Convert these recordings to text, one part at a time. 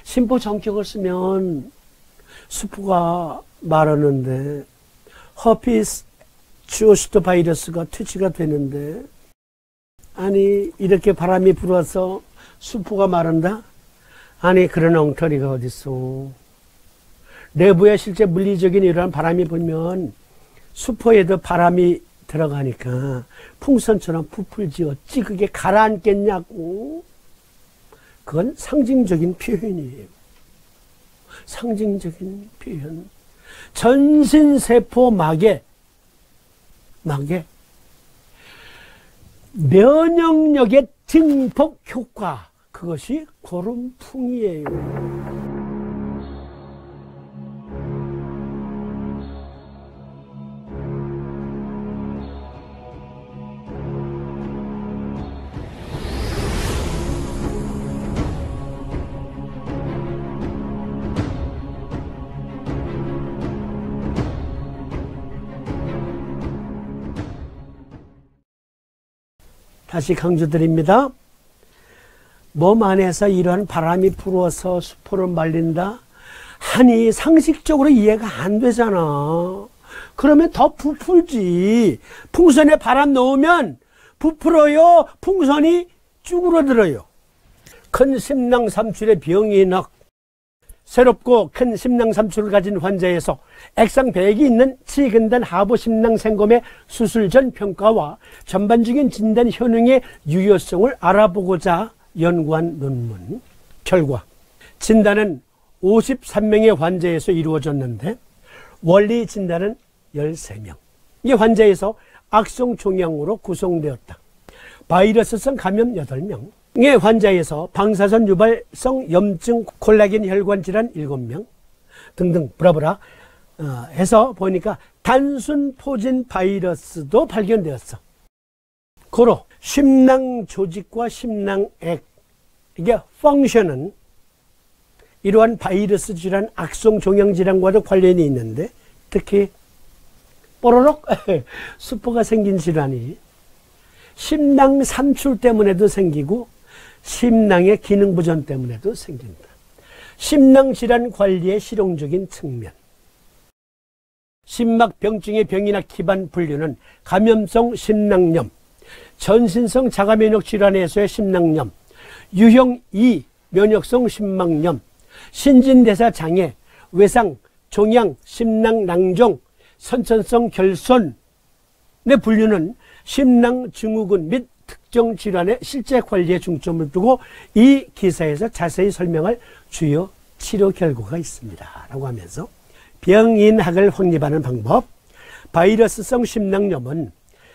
심포 정격을 쓰면 수포가 마르는데 허피스 조스트 바이러스가 퇴치가 되는데, 아니 이렇게 바람이 불어서 수포가 마른다? 아니 그런 엉터리가 어딨어. 내부에 실제 물리적인 이러한 바람이 불면 수포에도 바람이 들어가니까 풍선처럼 부풀지 어찌 그게 가라앉겠냐고. 그건 상징적인 표현이에요. 상징적인 표현. 전신세포 막에 면역력의 증폭 효과, 그것이 고름풍이에요. 다시 강조드립니다. 몸 안에서 이러한 바람이 불어서 수포를 말린다? 하니 상식적으로 이해가 안 되잖아. 그러면 더 부풀지. 풍선에 바람 넣으면 부풀어요? 풍선이 쭈그러들어요? 큰 심낭삼출의 병이 나 새롭고 큰 심낭삼출을 가진 환자에서 액상 배액이 있는 치근단 하부 심낭생검의 수술 전 평가와 전반적인 진단 효능의 유효성을 알아보고자 연구한 논문 결과, 진단은 53명의 환자에서 이루어졌는데 원리 진단은 13명. 이 환자에서 악성 종양으로 구성되었다. 바이러스성 감염 8명. 의 환자에서 방사선 유발성 염증 콜라겐 혈관 질환 7명 등등 브라브라 해서 보니까 단순 포진 바이러스도 발견되었어. 고로 심낭 조직과 심낭액, 이게 펑션은 이러한 바이러스 질환, 악성 종양 질환과도 관련이 있는데, 특히 뽀로록 수포가 생긴 질환이 심낭 삼출 때문에도 생기고 심낭의 기능 부전 때문에도 생긴다. 심낭 질환 관리의 실용적인 측면. 심막병증의 병이나 기반 분류는 감염성 심낭염, 전신성 자가면역 질환에서의 심낭염, 유형 2 면역성 심막염, 신진대사 장애, 외상, 종양, 심낭낭종, 선천성 결손의 분류는 심낭 증후군 및 특정 질환의 실제 관리에 중점을 두고 이 기사에서 자세히 설명할 주요 치료 결과가 있습니다. 라고 하면서 병인학을 확립하는 방법, 바이러스성 심낭염은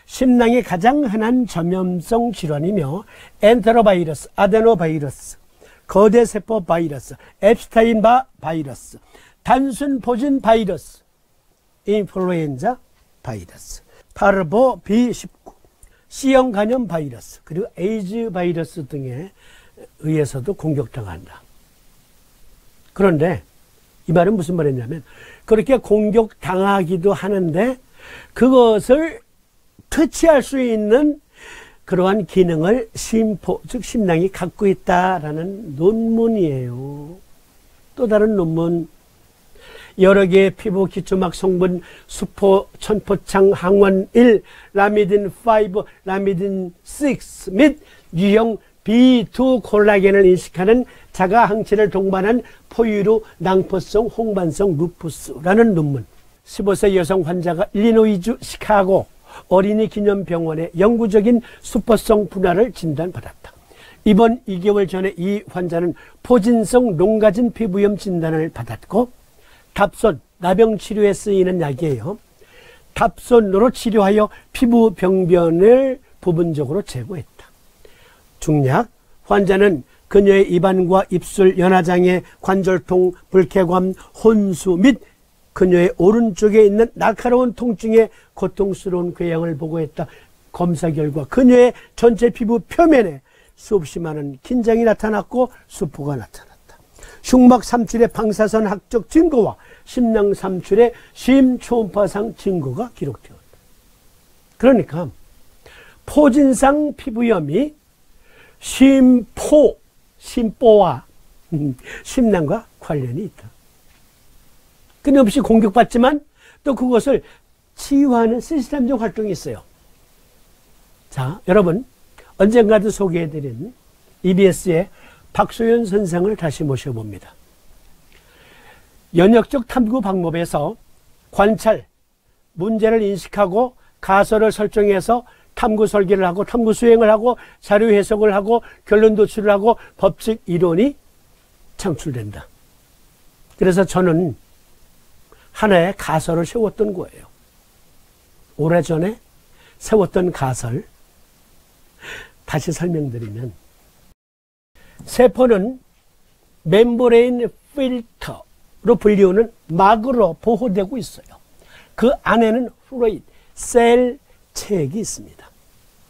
심낭의 가장 흔한 전염성 질환이며 엔테로바이러스, 아데노바이러스, 거대세포 바이러스, 앱스타인바 바이러스, 단순 포진 바이러스, 인플루엔자 바이러스, 파르보 B19, C형 간염 바이러스, 그리고 에이즈 바이러스 등에 의해서도 공격당한다. 그런데 이 말은 무슨 말이냐면, 그렇게 공격당하기도 하는데 그것을 퇴치할 수 있는 그러한 기능을 심포, 즉 심낭이 갖고 있다라는 논문이에요. 또 다른 논문, 여러 개의 피부 기초막 성분 수포, 천포창, 항원 1, 라미딘 5, 라미딘 6 및 유형 B2 콜라겐을 인식하는 자가 항체를 동반한 포유류 낭포성 홍반성 루푸스라는 논문. 15세 여성 환자가 일리노이주 시카고 어린이 기념병원의 영구적인 수포성 분할을 진단받았다. 이번 2개월 전에 이 환자는 포진성 롱가진 피부염 진단을 받았고, 답손, 나병 치료에 쓰이는 약이에요. 답손으로 치료하여 피부 병변을 부분적으로 제거했다. 중약, 환자는 그녀의 입안과 입술, 연화장애, 관절통, 불쾌감, 혼수 및 그녀의 오른쪽에 있는 날카로운 통증에 고통스러운 궤양을 보고했다. 검사 결과 그녀의 전체 피부 표면에 수없이 많은 긴장이 나타났고 수포가 나타났다. 흉막 삼출의 방사선 학적 증거와 심낭 삼출의 심초음파상 증거가 기록되었다. 그러니까 포진상 피부염이 심포와 심낭과 관련이 있다. 끊임없이 공격받지만 또 그것을 치유하는 시스템적 활동이 있어요. 자, 여러분, 언젠가도 소개해드린 EBS의 박소연 선생을 다시 모셔봅니다. 연역적 탐구 방법에서 관찰, 문제를 인식하고 가설을 설정해서 탐구 설계를 하고 탐구 수행을 하고 자료 해석을 하고 결론 도출을 하고 법칙 이론이 창출된다. 그래서 저는 하나의 가설을 세웠던 거예요. 오래전에 세웠던 가설 다시 설명드리면, 세포는 멤브레인 필터로 불리우는 막으로 보호되고 있어요. 그 안에는 플루이드, 셀 체액이 있습니다.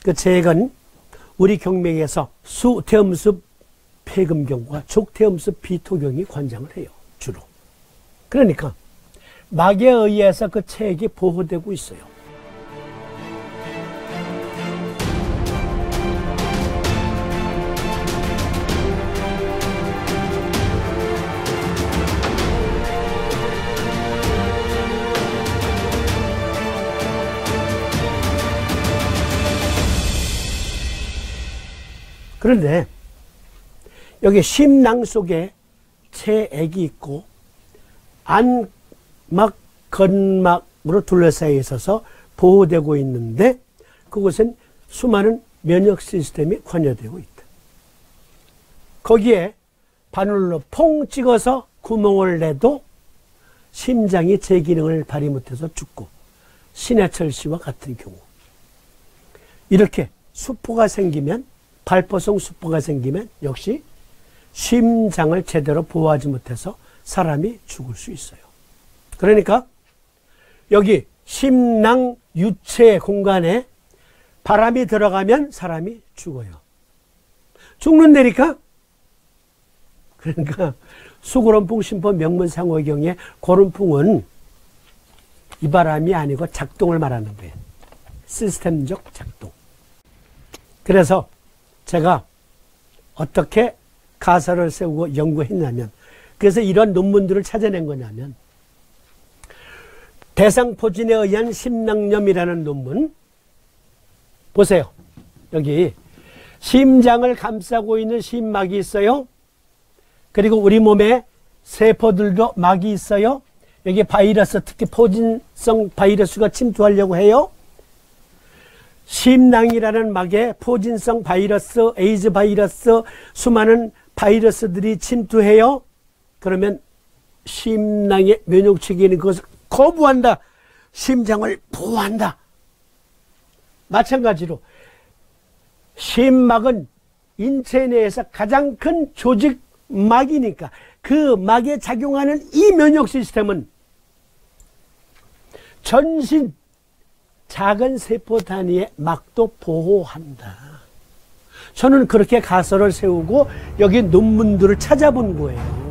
그 체액은 우리 경맥에서 수태음수 폐금경과 족태음수 비토경이 관장을 해요. 주로. 그러니까 막에 의해서 그 체액이 보호되고 있어요. 그런데 여기 심낭 속에 체액이 있고 안막, 건막으로 둘러싸여 있어서 보호되고 있는데 그곳엔 수많은 면역 시스템이 관여되고 있다. 거기에 바늘로 퐁 찍어서 구멍을 내도 심장이 제 기능을 발휘 못해서 죽고, 신해철 씨와 같은 경우 이렇게 수포가 생기면, 발포성 수포가 생기면 역시 심장을 제대로 보호하지 못해서 사람이 죽을 수 있어요. 그러니까 여기 심낭 유체 공간에 바람이 들어가면 사람이 죽어요. 죽는다니까? 그러니까 수구름풍 심포 명문상호의 경우에 고름풍은 이 바람이 아니고 작동을 말하는 거예요. 시스템적 작동. 그래서 제가 어떻게 가설을 세우고 연구했냐면, 그래서 이런 논문들을 찾아낸 거냐면, 대상포진에 의한 심낭염이라는 논문 보세요. 여기 심장을 감싸고 있는 심막이 있어요. 그리고 우리 몸에 세포들도 막이 있어요. 여기 바이러스, 특히 포진성 바이러스가 침투하려고 해요. 심낭이라는 막에 포진성 바이러스, 에이즈 바이러스, 수많은 바이러스들이 침투해요. 그러면 심낭의 면역체계는 그것을 거부한다. 심장을 보호한다. 마찬가지로 심막은 인체 내에서 가장 큰 조직막이니까 그 막에 작용하는 이 면역 시스템은 전신 작은 세포 단위의 막도 보호한다. 저는 그렇게 가설을 세우고 여기 논문들을 찾아본 거예요.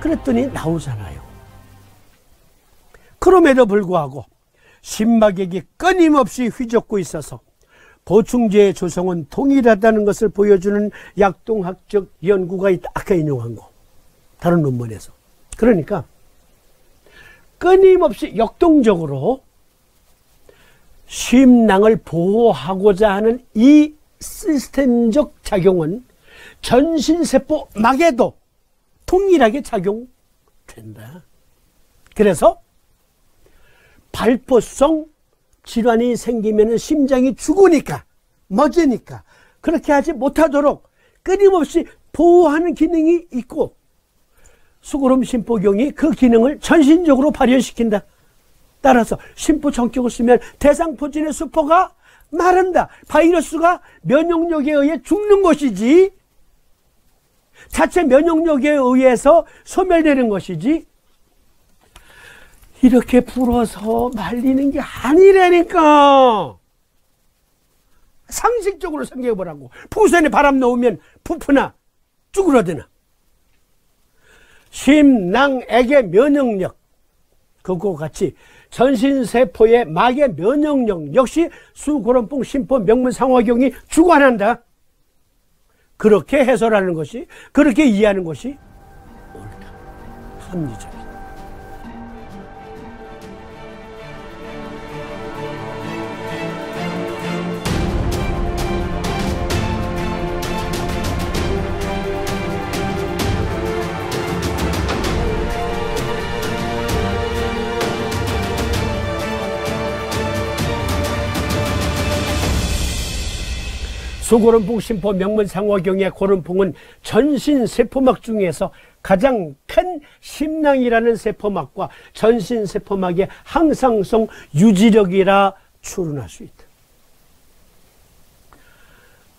그랬더니 나오잖아요. 그럼에도 불구하고 심막액이 끊임없이 휘젓고 있어서 보충제의 조성은 동일하다는 것을 보여주는 약동학적 연구가 있다. 아까 인용한 거. 다른 논문에서. 그러니까 끊임없이 역동적으로 심낭을 보호하고자 하는 이 시스템적 작용은 전신세포 막에도 동일하게 작용된다. 그래서 발포성 질환이 생기면 심장이 죽으니까, 멎으니까 그렇게 하지 못하도록 끊임없이 보호하는 기능이 있고, 수고름 심포경이 그 기능을 전신적으로 발현시킨다. 따라서 심포전격을 쓰면 대상포진의 수포가 마른다. 바이러스가 면역력에 의해 죽는 것이지, 자체 면역력에 의해서 소멸되는 것이지, 이렇게 불어서 말리는 게 아니라니까. 상식적으로 생각해보라고. 풍선에 바람 넣으면 부푸나 쭈그러드나. 심낭액의 면역력, 그거와 같이 전신세포의 막의 면역력 역시 수고름풍 심포 명문상화경이 주관한다. 그렇게 해설하는 것이, 그렇게 이해하는 것이 옳다. 합리적이다. 수고름풍 심포 명문상화경의 고름풍은 전신세포막 중에서 가장 큰 심낭이라는 세포막과 전신세포막의 항상성 유지력이라 추론할 수 있다.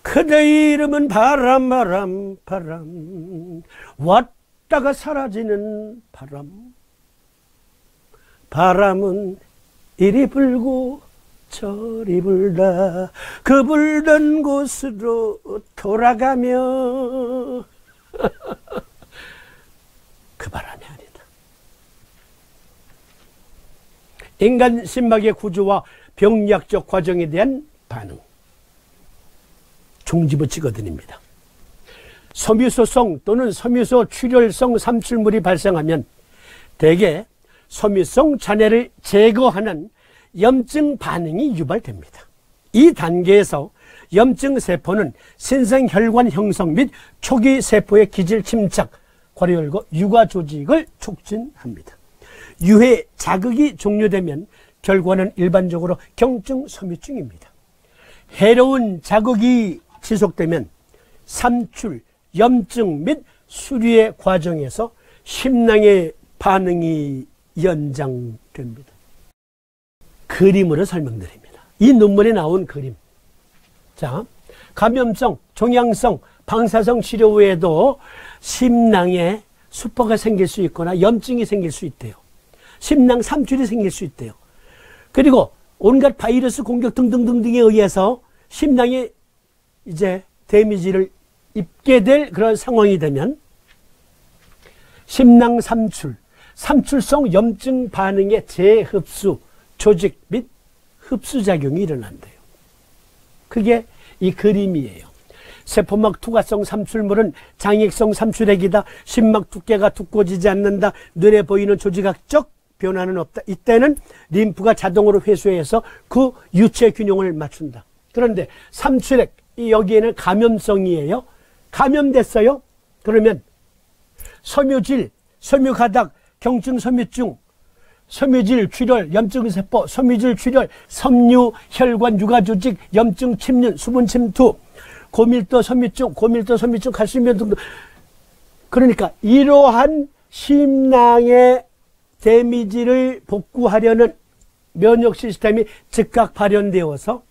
그대의 이름은 바람, 바람, 바람, 왔다가 사라지는 바람. 바람은 이리 불고 저리 불다 그 불던 곳으로 돌아가며 그 바람이 아니다. 인간 심막의 구조와 병리학적 과정에 대한 반응, 종지부치거 드립니다. 섬유소성 또는 섬유소 출혈성 삼출물이 발생하면 대개 섬유성 잔해를 제거하는 염증 반응이 유발됩니다. 이 단계에서 염증 세포는 신생혈관 형성 및 초기 세포의 기질 침착, 괄호 열고 유가 조직을 촉진합니다. 유해 자극이 종료되면 결과는 일반적으로 경증 섬유증입니다. 해로운 자극이 지속되면 삼출, 염증 및 수리의 과정에서 심낭의 반응이 연장됩니다. 그림으로 설명드립니다. 이 논문에 나온 그림. 자, 감염성, 종양성, 방사성 치료 후에도 심낭에 수포가 생길 수 있거나 염증이 생길 수 있대요. 심낭 삼출이 생길 수 있대요. 그리고 온갖 바이러스 공격 등등등등에 의해서 심낭에 이제 데미지를 입게 될 그런 상황이 되면 심낭 삼출, 삼출성 염증 반응의 재흡수, 조직 및 흡수작용이 일어난대요. 그게 이 그림이에요. 세포막 투과성 삼출물은 장액성 삼출액이다. 심막 두께가 두꺼워지지 않는다. 눈에 보이는 조직학적 변화는 없다. 이때는 림프가 자동으로 회수해서 그 유체 균형을 맞춘다. 그런데 삼출액, 여기에는 감염성이에요. 감염됐어요. 그러면 섬유질, 섬유가닥, 경증 섬유증, 섬유질 출혈, 염증세포, 섬유질 출혈, 섬유, 혈관, 유가조직, 염증 침륜, 수분 침투, 고밀도 섬유증, 칼슘염 등등. 그러니까 이러한 심낭의 데미지를 복구하려는 면역 시스템이 즉각 발현되어서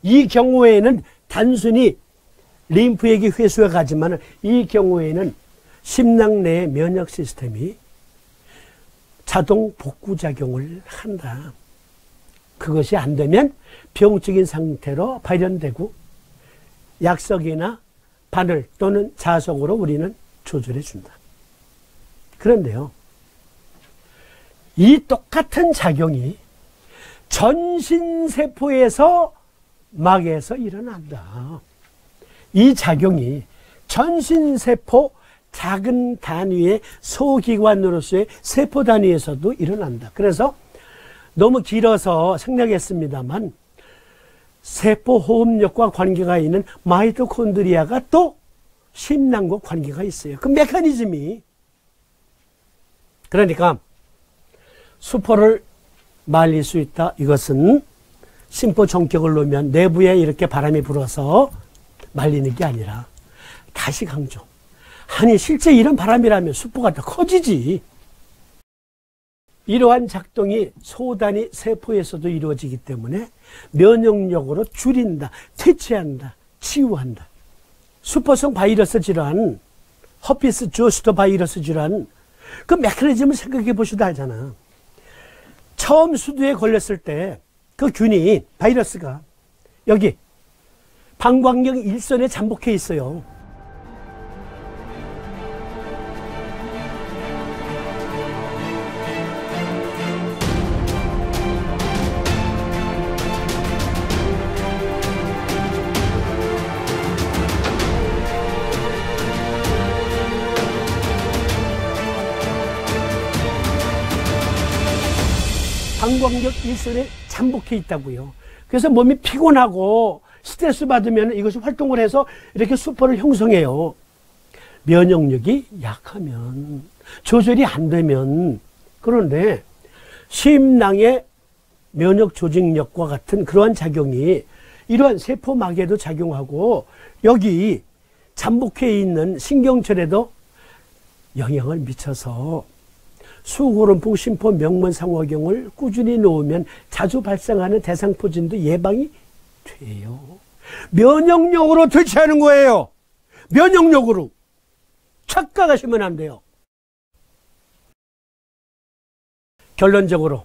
이 경우에는 단순히 림프액이 회수해 가지만 이 경우에는 심낭 내의 면역 시스템이 자동 복구작용을 한다. 그것이 안 되면 병적인 상태로 발현되고 약석이나 바늘 또는 자석으로 우리는 조절해 준다. 그런데요, 이 똑같은 작용이 전신세포에서 막에서 일어난다. 이 작용이 전신세포 작은 단위의 소기관으로서의 세포 단위에서도 일어난다. 그래서 너무 길어서 생략했습니다만 세포호흡력과 관계가 있는 마이토콘드리아가 또 심낭과 관계가 있어요. 그 메커니즘이. 그러니까 수포를 말릴 수 있다. 이것은 심포 전격을 놓으면 내부에 이렇게 바람이 불어서 말리는 게 아니라, 다시 강조, 아니 실제 이런 바람이라면 수포가 더 커지지. 이러한 작동이 소단위 세포에서도 이루어지기 때문에 면역력으로 줄인다, 퇴치한다, 치유한다. 수포성 바이러스 질환, 허피스 조스터 바이러스 질환, 그 메커니즘을 생각해 보셔도 알잖아. 처음 수두에 걸렸을 때 그 균이, 바이러스가 여기 방광경 일선에 잠복해 있어요. 방광경 일선에 잠복해 있다고요. 그래서 몸이 피곤하고 스트레스 받으면 이것이 활동을 해서 이렇게 수포를 형성해요. 면역력이 약하면, 조절이 안 되면. 그런데 심낭의 면역 조직력과 같은 그러한 작용이 이러한 세포막에도 작용하고 여기 잠복해 있는 신경철에도 영향을 미쳐서 수고름풍, 심포, 명문, 상호경을 꾸준히 놓으면 자주 발생하는 대상포진도 예방이 돼요. 면역력으로 퇴치하는 거예요. 면역력으로. 착각하시면 안 돼요. 결론적으로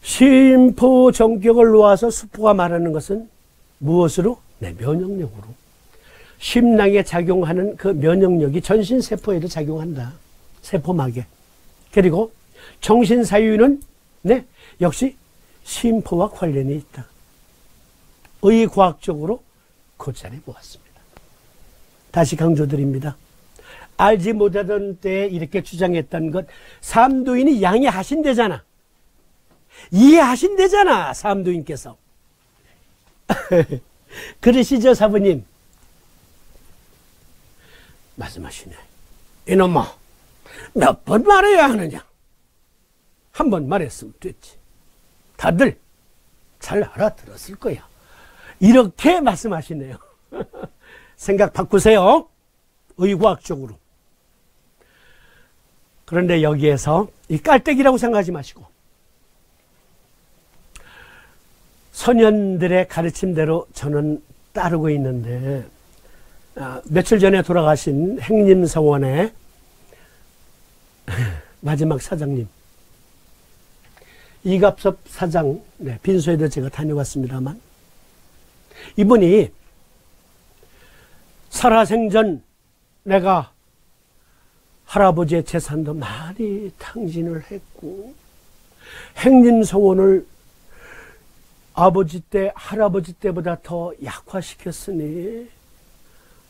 심포 전격을 놓아서 수포가 말하는 것은 무엇으로? 네, 면역력으로. 심낭에 작용하는 그 면역력이 전신세포에도 작용한다. 세포막에. 그리고 정신사유는 네, 역시 심포와 관련이 있다. 의과학적으로 곧잘해 보았습니다. 다시 강조드립니다. 알지 못하던 때에 이렇게 주장했던 것, 삼도인이 양해하신대잖아. 이해하신대잖아, 삼도인께서. 그러시죠, 사부님? 말씀하시네. 이놈아, 몇 번 말해야 하느냐? 한 번 말했으면 됐지. 다들 잘 알아들었을 거야. 이렇게 말씀하시네요. 생각 바꾸세요. 의과학적으로. 그런데 여기에서 이 깔때기라고 생각하지 마시고 선현들의 가르침대로 저는 따르고 있는데, 며칠 전에 돌아가신 행림서원의 마지막 사장님 이갑섭 사장, 네, 빈소에도 제가 다녀왔습니다만, 이분이 살아생전 내가 할아버지의 재산도 많이 탕진을 했고 행림성원을 아버지 때, 할아버지 때보다 더 약화시켰으니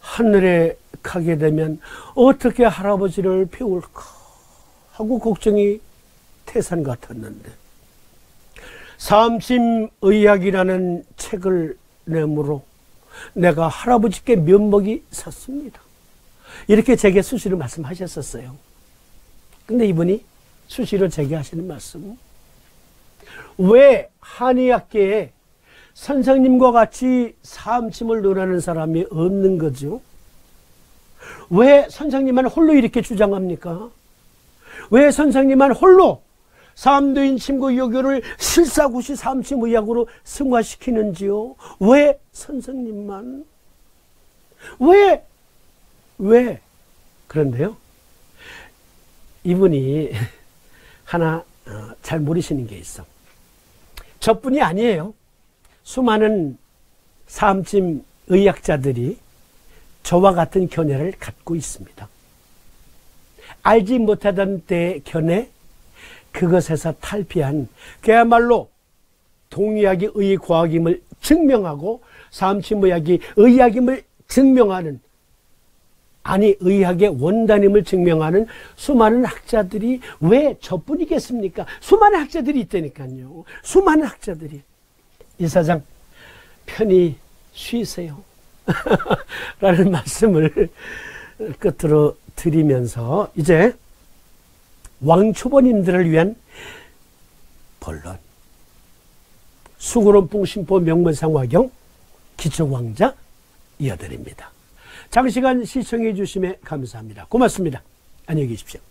하늘에 가게 되면 어떻게 할아버지를 배울까 하고 걱정이 태산 같았는데, 삼심의학이라는 책을 내므로 내가 할아버지께 면목이 섰습니다. 이렇게 제게 수시로 말씀하셨었어요. 근데 이분이 수시로 제게 하시는 말씀, 왜 한의학계에 선생님과 같이 삼심을 논하는 사람이 없는 거죠? 왜 선생님만 홀로 이렇게 주장합니까? 왜 선생님만 홀로 삼도인 침구요교를 실사구시 삼심의학으로 승화시키는지요? 왜 선생님만? 왜? 그런데요, 이분이 하나 잘 모르시는 게 있어. 저뿐이 아니에요. 수많은 삼심 의학자들이 저와 같은 견해를 갖고 있습니다. 알지 못하던 때의 견해, 그것에서 탈피한, 그야말로 동의학이 의과학임을 증명하고 삼심의학이 의학임을 증명하는, 아니 의학의 원단임을 증명하는 수많은 학자들이 왜 저뿐이겠습니까? 수많은 학자들이 있다니까요. 수많은 학자들이. 이 사장 편히 쉬세요. 라는 말씀을 끝으로 드리면서 이제 왕초보님들을 위한 본론 수구론풍 심보 명문상화경 기초강좌 이어드립니다. 장시간 시청해 주심에 감사합니다. 고맙습니다. 안녕히 계십시오.